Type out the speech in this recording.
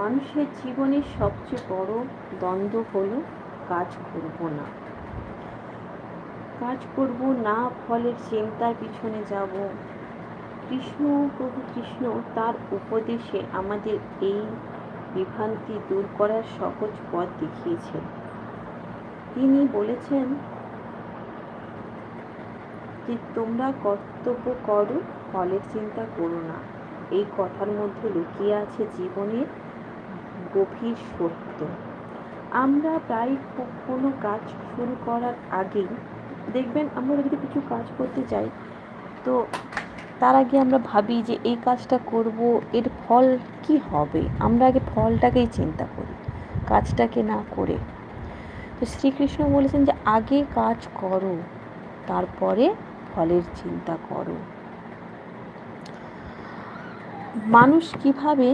মানুষের জীবনের সবচেয়ে বড় দ্বন্দ্ব হলো কাজ করব না, কাজ করব না, ফলের চিন্তার পিছনে যাব। প্রভু কৃষ্ণ তার উপদেশে আমাদের এই বিভ্রান্তি দূর করার সহজ পথ দেখিয়েছেন। তিনি বলেছেন যে তোমরা কর্তব্য করো, ফলের চিন্তা করো না। এই কথার মধ্যে লুকিয়ে আছে জীবনের গভীর সত্য। আমরা প্রায় কোনো কাজ শুরু করার আগেই দেখবেন, আমরা যদি কিছু কাজ করতে চাই তো তার আগে আমরা ভাবি যে এই কাজটা করব, এর ফল কি হবে। আমরা আগে ফলটাকেই চিন্তা করি, কাজটাকে না করে। তো শ্রীকৃষ্ণ বলেছেন যে আগে কাজ করো, তারপরে ফলের চিন্তা করো। মানুষ কিভাবে